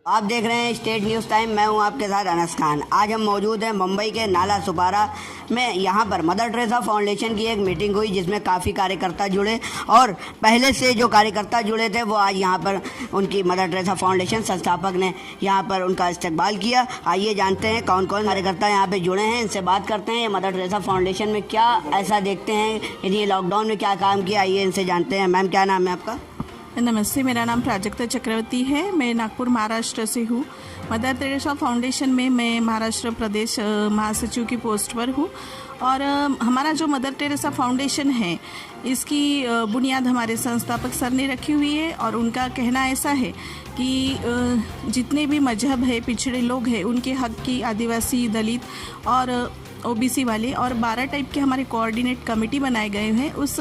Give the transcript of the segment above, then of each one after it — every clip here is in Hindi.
आप देख रहे हैं स्टेट न्यूज़ टाइम। मैं हूं आपके साथ अनस खान। आज हम मौजूद हैं मुंबई के नाला सुपारा में। यहां पर मदर टेरेसा फाउंडेशन की एक मीटिंग हुई जिसमें काफ़ी कार्यकर्ता जुड़े और पहले से जो कार्यकर्ता जुड़े थे वो आज यहां पर उनकी मदर टेरेसा फाउंडेशन संस्थापक ने यहां पर उनका इस्तकबाल किया। आइए जानते हैं कौन कौन कार्यकर्ता यहां पर जुड़े हैं, इनसे बात करते हैं। ये मदर टेरेसा फाउंडेशन में क्या ऐसा देखते हैं, ये लॉकडाउन में क्या काम किया, आइए इनसे जानते हैं। मैम क्या नाम है आपका? नमस्ते, मेरा नाम प्राजक्ता चक्रवर्ती है। मैं नागपुर महाराष्ट्र से हूँ। मदर टेरेसा फाउंडेशन में मैं महाराष्ट्र प्रदेश महासचिव की पोस्ट पर हूँ और हमारा जो मदर टेरेसा फाउंडेशन है इसकी बुनियाद हमारे संस्थापक सर ने रखी हुई है और उनका कहना ऐसा है कि जितने भी मजहब है, पिछड़े लोग हैं, उनके हक की आदिवासी, दलित और ओबीसी वाले और 12 टाइप के हमारे कोऑर्डिनेट कमेटी बनाए गए हैं। उस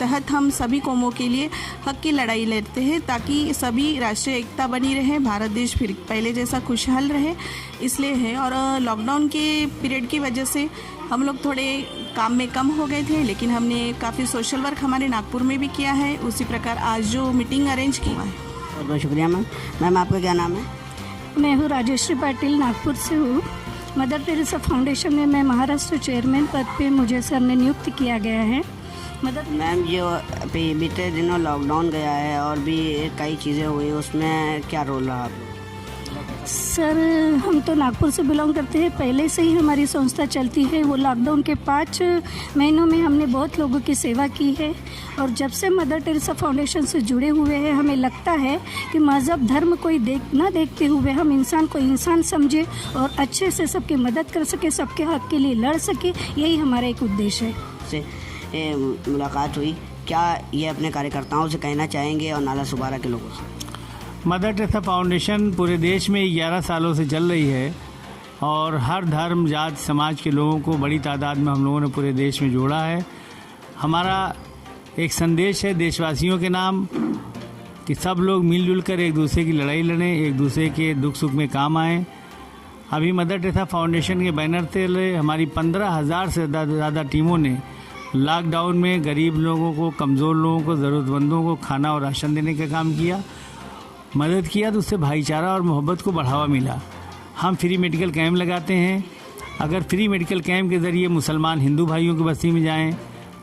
तहत हम सभी कौमों के लिए हक की लड़ाई लड़ते हैं ताकि सभी राष्ट्रीय एकता बनी रहे, भारत देश फिर पहले जैसा खुशहाल रहे, इसलिए है। और लॉकडाउन के पीरियड की वजह से हम लोग थोड़े काम में कम हो गए थे, लेकिन हमने काफ़ी सोशल वर्क हमारे नागपुर में भी किया है। उसी प्रकार आज जो मीटिंग अरेंज की है। बहुत बहुत शुक्रिया मैम। मैम आपका क्या नाम है? मैं हूँ राजेश्री पाटिल, नागपुर से हूँ। मदर टेरेसा फाउंडेशन में मैं महाराष्ट्र चेयरमैन पद पे मुझे सर ने नियुक्त किया गया है। मैम जो बीते दिनों लॉकडाउन गया है और भी कई चीज़ें हुई, उसमें क्या रोल रहा आप? सर हम तो नागपुर से बिलोंग करते हैं, पहले से ही हमारी संस्था चलती है। वो लॉकडाउन के 5 महीनों में हमने बहुत लोगों की सेवा की है और जब से मदर टेरेसा फाउंडेशन से जुड़े हुए हैं हमें लगता है कि मज़हब धर्म कोई देखते हुए हम इंसान को इंसान समझे और अच्छे से सबकी मदद कर सके, सबके हक के लिए लड़ सके, यही हमारा एक उद्देश्य है। से मुलाकात हुई, क्या ये अपने कार्यकर्ताओं से कहना चाहेंगे और नाला सुपारा के लोगों से? मदर टेरेसा फाउंडेशन पूरे देश में 11 सालों से चल रही है और हर धर्म, जात, समाज के लोगों को बड़ी तादाद में हम लोगों ने पूरे देश में जोड़ा है। हमारा एक संदेश है देशवासियों के नाम कि सब लोग मिलजुल कर एक दूसरे की लड़ाई लड़ें, एक दूसरे के दुख सुख में काम आएँ। अभी मदर टेरेसा फाउंडेशन के बैनर से हमारी 15,000 से ज़्यादा टीमों ने लॉकडाउन में गरीब लोगों को, कमज़ोर लोगों को, ज़रूरतमंदों को खाना और राशन देने का काम किया, मदद किया, तो उससे भाईचारा और मोहब्बत को बढ़ावा मिला। हम फ्री मेडिकल कैंप लगाते हैं। अगर फ्री मेडिकल कैंप के ज़रिए मुसलमान हिंदू भाइयों की बस्ती में जाएं,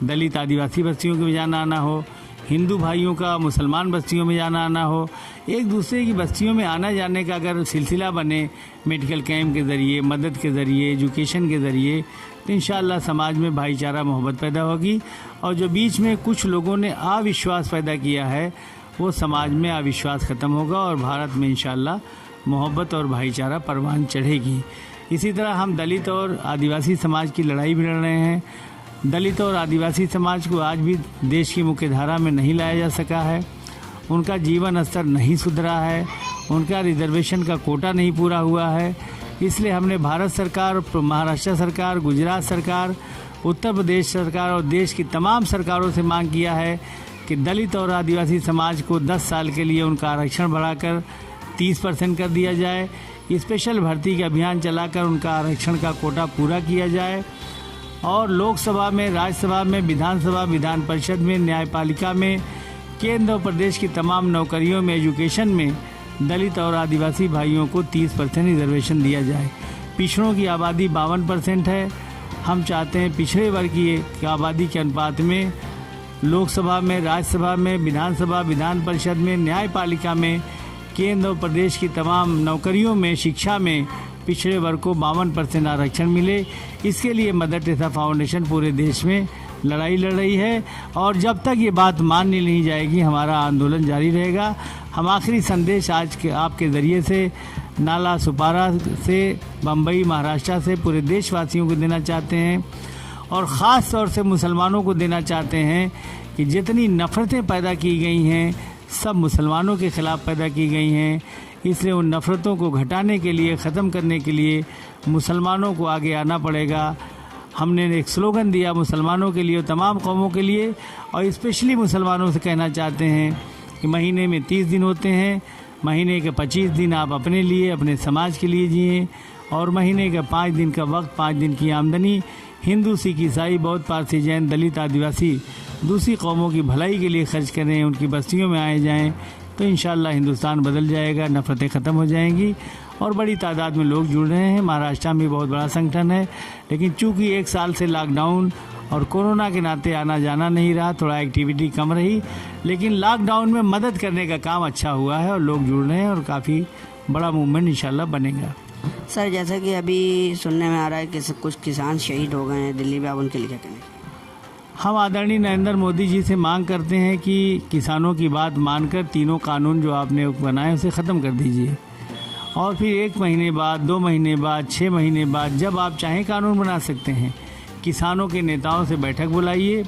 दलित आदिवासी बस्तियों में जाना आना हो, हिंदू भाइयों का मुसलमान बस्तियों में जाना आना हो, एक दूसरे की बस्तियों में आना जाने का अगर सिलसिला बने मेडिकल कैंप के ज़रिए, मदद के ज़रिए, एजुकेशन के ज़रिए, तो इंशाअल्लाह समाज में भाईचारा, मोहब्बत पैदा होगी। और जो बीच में कुछ लोगों ने अविश्वास पैदा किया है वो समाज में अविश्वास ख़त्म होगा और भारत में इंशाअल्लाह मोहब्बत और भाईचारा परवान चढ़ेगी। इसी तरह हम दलित और आदिवासी समाज की लड़ाई भी लड़ रहे हैं। दलित और आदिवासी समाज को आज भी देश की मुख्य धारा में नहीं लाया जा सका है, उनका जीवन स्तर नहीं सुधरा है, उनका रिजर्वेशन का कोटा नहीं पूरा हुआ है। इसलिए हमने भारत सरकार, महाराष्ट्र सरकार, गुजरात सरकार, उत्तर प्रदेश सरकार और देश की तमाम सरकारों से मांग किया है कि दलित और आदिवासी समाज को 10 साल के लिए उनका आरक्षण बढ़ाकर 30% कर दिया जाए, स्पेशल भर्ती के अभियान चलाकर उनका आरक्षण का कोटा पूरा किया जाए और लोकसभा में, राज्यसभा में, विधानसभा, विधान परिषद में, न्यायपालिका में, केंद्र और प्रदेश की तमाम नौकरियों में, एजुकेशन में दलित और आदिवासी भाइयों को 30% रिजर्वेशन दिया जाए। पिछड़ों की आबादी 52% है। हम चाहते हैं पिछड़े वर्ग की आबादी के अनुपात में लोकसभा में, राज्यसभा में, विधानसभा, विधान परिषद में, न्यायपालिका में, केंद्र और प्रदेश की तमाम नौकरियों में, शिक्षा में पिछड़े वर्ग को 52% आरक्षण मिले। इसके लिए मदर टेरेसा फाउंडेशन पूरे देश में लड़ाई लड़ रही है और जब तक ये बात मानी नहीं जाएगी हमारा आंदोलन जारी रहेगा। हम आखिरी संदेश आज के आपके ज़रिए से नाला सुपारा से, बम्बई, महाराष्ट्र से पूरे देशवासियों को देना चाहते हैं और ख़ास तौर से मुसलमानों को देना चाहते हैं कि जितनी नफ़रतें पैदा की गई हैं सब मुसलमानों के ख़िलाफ़ पैदा की गई हैं। इसलिए उन नफ़रतों को घटाने के लिए, ख़त्म करने के लिए मुसलमानों को आगे आना पड़ेगा। हमने एक स्लोगन दिया मुसलमानों के लिए, तमाम कौमों के लिए, और स्पेशली मुसलमानों से कहना चाहते हैं कि महीने में 30 दिन होते हैं, महीने के 25 दिन आप अपने लिए, अपने समाज के लिए जिएँ और महीने का 5 दिन का वक्त, 5 दिन की आमदनी हिंदू, सिख, ईसाई, बौद्ध, पारसी, जैन, दलित, आदिवासी दूसरी कौमों की भलाई के लिए खर्च करें, उनकी बस्तियों में आए जाएं। तो इंशाल्लाह हिंदुस्तान बदल जाएगा, नफ़रतें ख़त्म हो जाएंगी और बड़ी तादाद में लोग जुड़ रहे हैं। महाराष्ट्र में बहुत बड़ा संगठन है, लेकिन चूँकि 1 साल से लॉकडाउन और कोरोना के नाते आना जाना नहीं रहा, थोड़ा एक्टिविटी कम रही, लेकिन लॉकडाउन में मदद करने का काम अच्छा हुआ है और लोग जुड़ रहे हैं और काफ़ी बड़ा मूवमेंट इंशाल्लाह बनेगा। सर, जैसा कि अभी सुनने में आ रहा है कि कुछ किसान शहीद हो गए हैं दिल्ली में, आप उनके लिए क्या कहना चाहिए? हम आदरणीय नरेंद्र मोदी जी से मांग करते हैं कि किसानों की बात मानकर तीनों कानून जो आपने बनाए उसे ख़त्म कर दीजिए और फिर 1 महीने बाद, 2 महीने बाद, 6 महीने बाद जब आप चाहें कानून बना सकते हैं। किसानों के नेताओं से बैठक बुलाइए,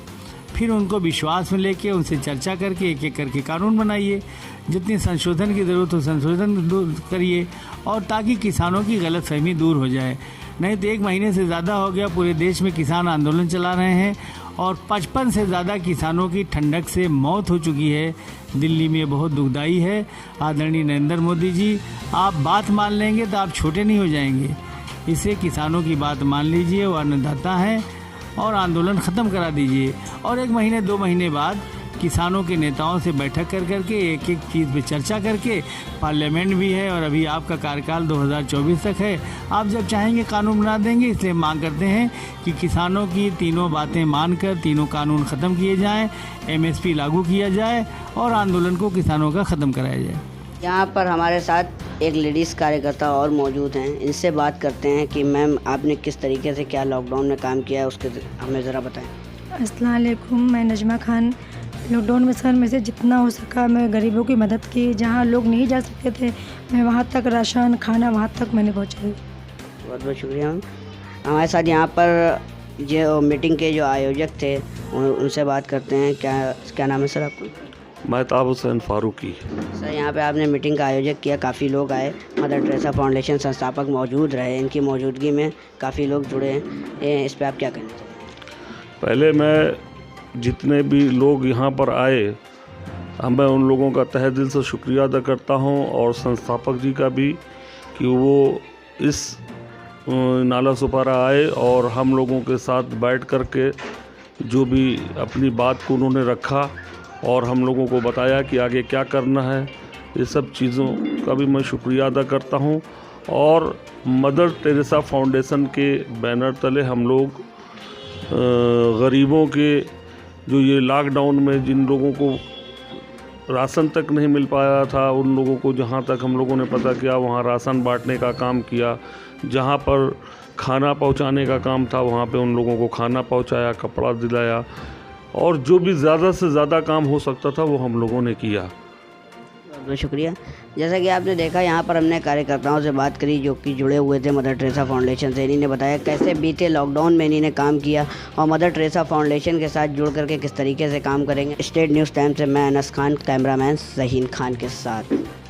फिर उनको विश्वास में लेके उनसे चर्चा करके एक एक करके कानून बनाइए। जितनी संशोधन की ज़रूरत हो संशोधन करिए और ताकि किसानों की गलतफहमी दूर हो जाए। नहीं तो 1 महीने से ज़्यादा हो गया पूरे देश में किसान आंदोलन चला रहे हैं और 55 से ज़्यादा किसानों की ठंडक से मौत हो चुकी है दिल्ली में। बहुत दुखदाई है। आदरणीय नरेंद्र मोदी जी, आप बात मान लेंगे तो आप छोटे नहीं हो जाएंगे। इससे किसानों की बात मान लीजिए, वो अन्नदाता हैं और आंदोलन ख़त्म करा दीजिए और 1 महीने 2 महीने बाद किसानों के नेताओं से बैठक कर करके एक एक चीज़ पे चर्चा करके, पार्लियामेंट भी है और अभी आपका कार्यकाल 2024 तक है, आप जब चाहेंगे कानून बना देंगे। इसलिए मांग करते हैं कि किसानों की तीनों बातें मानकर तीनों कानून ख़त्म किए जाएं, MSP लागू किया जाए और आंदोलन को किसानों का ख़त्म कराया जाए। यहाँ पर हमारे साथ एक लेडीज़ कार्यकर्ता और मौजूद हैं, इनसे बात करते हैं कि मैम आपने किस तरीके से क्या लॉकडाउन में काम किया है, उसके हमें ज़रा बताएं। अस्सलाम वालेकुम, मैं नजमा खान। लॉकडाउन में सर में से जितना हो सका मैं गरीबों की मदद की। जहाँ लोग नहीं जा सकते थे मैं वहाँ तक राशन खाना वहाँ तक मैंने पहुँचाई। बहुत बहुत शुक्रिया मैम। हमारे साथ यहाँ पर जो मीटिंग के जो आयोजक थे उनसे बात करते हैं। क्या नाम है सर आपका? महताब हुसैन फारूकी। सर, यहाँ पे आपने मीटिंग का आयोजक किया, काफ़ी लोग आए, मदर टेरेसा फाउंडेशन संस्थापक मौजूद रहे, इनकी मौजूदगी में काफ़ी लोग जुड़े हैं, इस पर आप क्या कहना चाहिए? पहले मैं जितने भी लोग यहाँ पर आए, मैं उन लोगों का तहे दिल से शुक्रिया अदा करता हूँ और संस्थापक जी का भी कि वो इस नाला सुपारा आए और हम लोगों के साथ बैठ कर के जो भी अपनी बात को उन्होंने रखा और हम लोगों को बताया कि आगे क्या करना है। ये सब चीज़ों का भी मैं शुक्रिया अदा करता हूँ। और मदर टेरेसा फाउंडेशन के बैनर तले हम लोग गरीबों के जो ये लॉकडाउन में जिन लोगों को राशन तक नहीं मिल पाया था, उन लोगों को जहाँ तक हम लोगों ने पता किया वहाँ राशन बांटने का काम किया। जहाँ पर खाना पहुँचाने का काम था वहाँ पे उन लोगों को खाना पहुँचाया, कपड़ा दिलाया और जो भी ज़्यादा से ज़्यादा काम हो सकता था वो हम लोगों ने किया। बहुत बहुत शुक्रिया। जैसा कि आपने देखा, यहाँ पर हमने कार्यकर्ताओं से बात करी जो कि जुड़े हुए थे मदर टेरेसा फाउंडेशन से। इन्हीं ने बताया कैसे बीते लॉकडाउन में इन्हीं ने काम किया और मदर टेरेसा फाउंडेशन के साथ जुड़ करके किस तरीके से काम करेंगे। स्टेट न्यूज़ टाइम से मैं अनस खान, कैमरामैन ज़हीन खान के साथ।